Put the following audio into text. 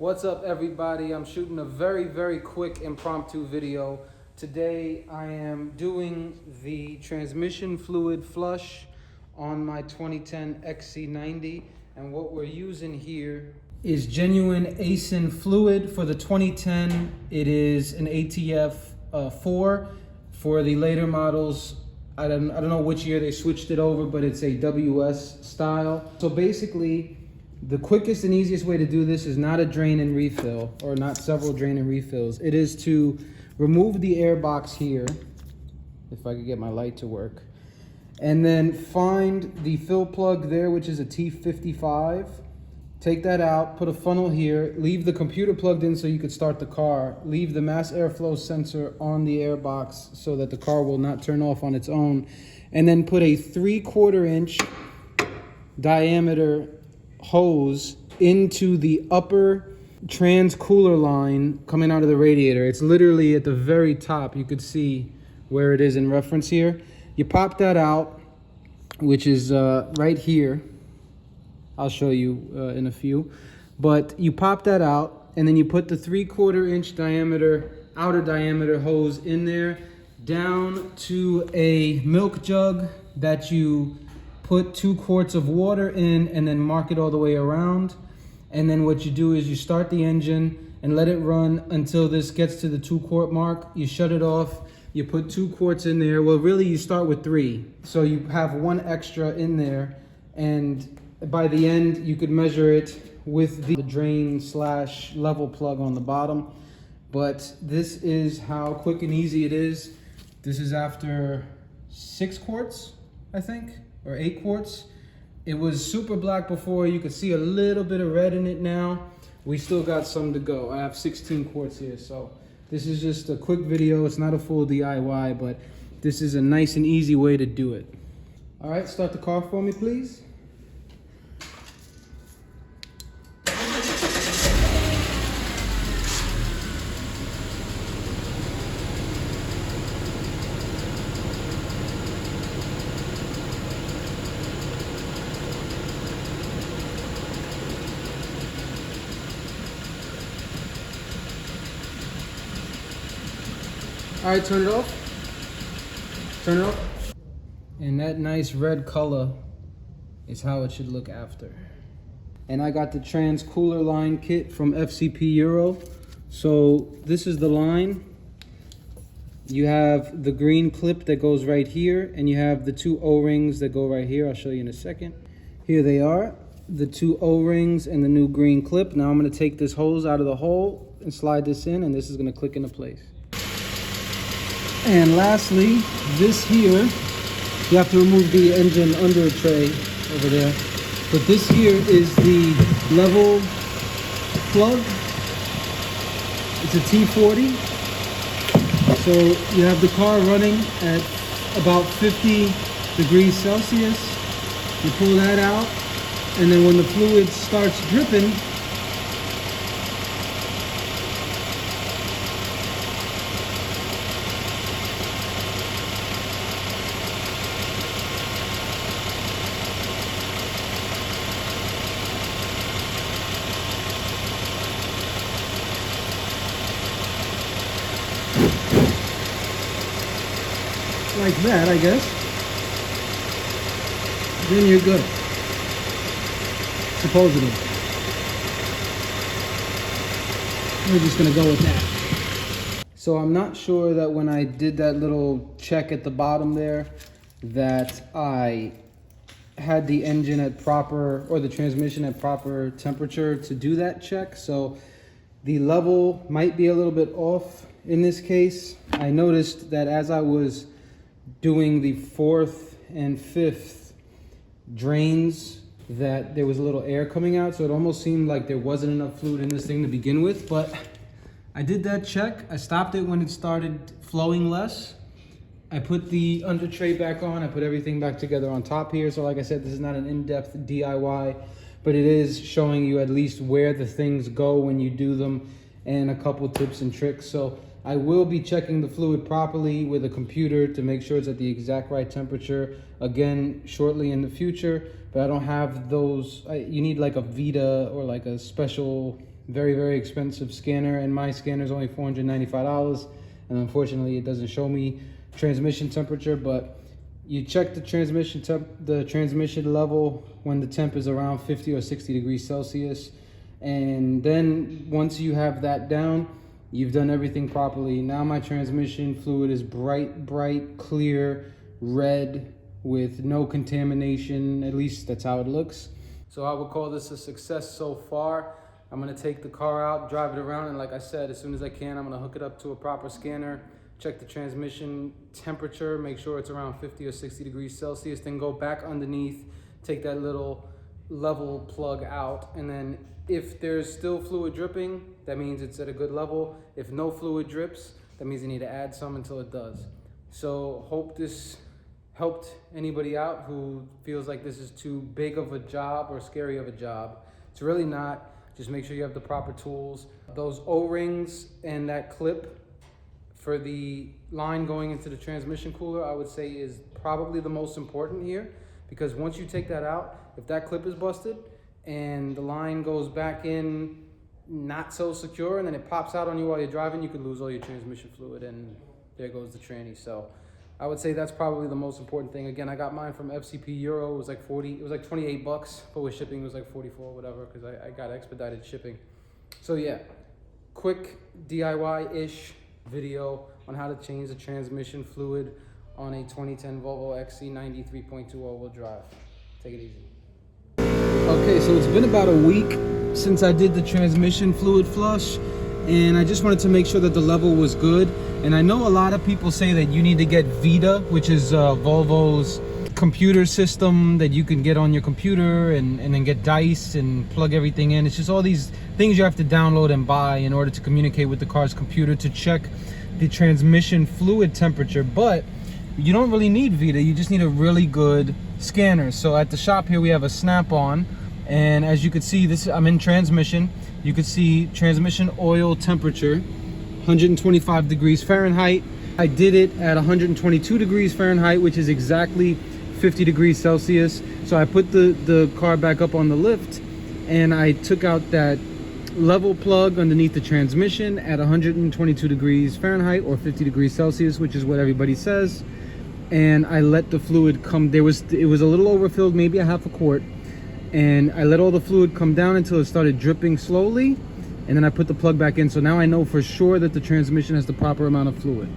What's up, everybody? I'm shooting a very quick impromptu video. Today I am doing the transmission fluid flush on my 2010 XC90, and what we're using here is genuine ASIN fluid. For the 2010 it is an ATF 4. For the later models, I don't know which year they switched it over, but it's a WS style. So basically, the quickest and easiest way to do this is not a drain and refill, or not several drain and refills. It is to remove the air box here, if I could get my light to work, and then find the fill plug there, which is a T55. Take that out, put a funnel here, leave the computer plugged in so you could start the car, leave the mass airflow sensor on the air box so that the car will not turn off on its own, and then put a 3/4 inch diameter hose into the upper trans cooler line coming out of the radiator. It's literally at the very top. You could see where it is in reference here. You pop that out, which is right here. I'll show you in a few. But you pop that out, and then you put the 3/4 inch diameter, outer diameter hose in there, down to a milk jug that you put 2 quarts of water in, and then mark it all the way around. And then what you do is you start the engine and let it run until this gets to the 2-quart mark. You shut it off, you put 2 quarts in there. Well, really you start with 3. So you have 1 extra in there, and by the end you could measure it with the drain / level plug on the bottom. But this is how quick and easy it is. This is after 6 quarts, I think, or 8 quarts. It was super black before. You could see a little bit of red in it now. We still got some to go. I have 16 quarts here, so this is just a quick video. It's not a full DIY, but this is a nice and easy way to do it. All right, start the car for me, please. All right, turn it off. Turn it off. And that nice red color is how it should look after. And I got the trans cooler line kit from FCP Euro. So this is the line. You have the green clip that goes right here, and you have the 2 O-rings that go right here. I'll show you in a second. Here they are, the 2 O-rings and the new green clip. Now I'm gonna take this hose out of the hole and slide this in, and this is gonna click into place. And lastly, this here, you have to remove the engine under tray over there. But this here is the level plug. It's a T40. So you have the car running at about 50 degrees Celsius. You pull that out, and then when the fluid starts dripping, like that, I guess, then you're good, supposedly. We're just gonna go with that. So I'm not sure that when I did that little check at the bottom there, that I had the engine at proper, or the transmission at proper temperature to do that check. So the level might be a little bit off in this case. I noticed that as I was doing the 4th and 5th drains, that there was a little air coming out, so it almost seemed like there wasn't enough fluid in this thing to begin with. But I did that check. I stopped it when it started flowing less. I put the under tray back on. I put everything back together on top here. So like I said, this is not an in-depth DIY, but it is showing you at least where the things go when you do them, and a couple tips and tricks. So I will be checking the fluid properly with a computer to make sure it's at the exact right temperature again shortly in the future, but I don't have those. You need like a Vita or like a special Very, very expensive scanner, and my scanner is only $495, and unfortunately it doesn't show me transmission temperature. But you check the transmission level when the temp is around 50 or 60 degrees Celsius, and then once you have that down, you've done everything properly. Now my transmission fluid is bright, clear, red, with no contamination. At least that's how it looks. So I would call this a success so far. I'm gonna take the car out, drive it around, and like I said, as soon as I can, I'm gonna hook it up to a proper scanner, check the transmission temperature, make sure it's around 50 or 60 degrees Celsius, then go back underneath, take that little level plug out, and then if there's still fluid dripping, that means it's at a good level. If no fluid drips, that means you need to add some until it does. So hope this helped anybody out who feels like this is too big of a job or scary of a job. It's really not. Just make sure you have the proper tools. Those O-rings and that clip for the line going into the transmission cooler, I would say is probably the most important here, because once you take that out, if that clip is busted and the line goes back in not so secure and then it pops out on you while you're driving, you could lose all your transmission fluid, and there goes the tranny. So I would say that's probably the most important thing. Again, I got mine from FCP Euro. It was like 28 bucks, but with shipping it was like 44 or whatever, because I got expedited shipping. So yeah, quick DIY-ish video on how to change the transmission fluid on a 2010 Volvo XC90 3.2 all-wheel drive. Take it easy. Okay, so it's been about a week since I did the transmission fluid flush, and I just wanted to make sure that the level was good. And I know a lot of people say that you need to get Vita, which is Volvo's computer system that you can get on your computer, and then get dice and plug everything in. It's just all these things you have to download and buy in order to communicate with the car's computer to check the transmission fluid temperature. But you don't really need Vita, you just need a really good scanner. So at the shop here we have a Snap-on, and as you can see, I'm in transmission. You can see transmission oil temperature, 125 degrees Fahrenheit. I did it at 122 degrees Fahrenheit, which is exactly 50 degrees Celsius. So I put the car back up on the lift, and I took out that level plug underneath the transmission at 122 degrees Fahrenheit or 50 degrees Celsius, which is what everybody says. And I let the fluid come. It was a little overfilled, maybe a half a quart. And I let all the fluid come down until it started dripping slowly. And then I put the plug back in. So now I know for sure that the transmission has the proper amount of fluid.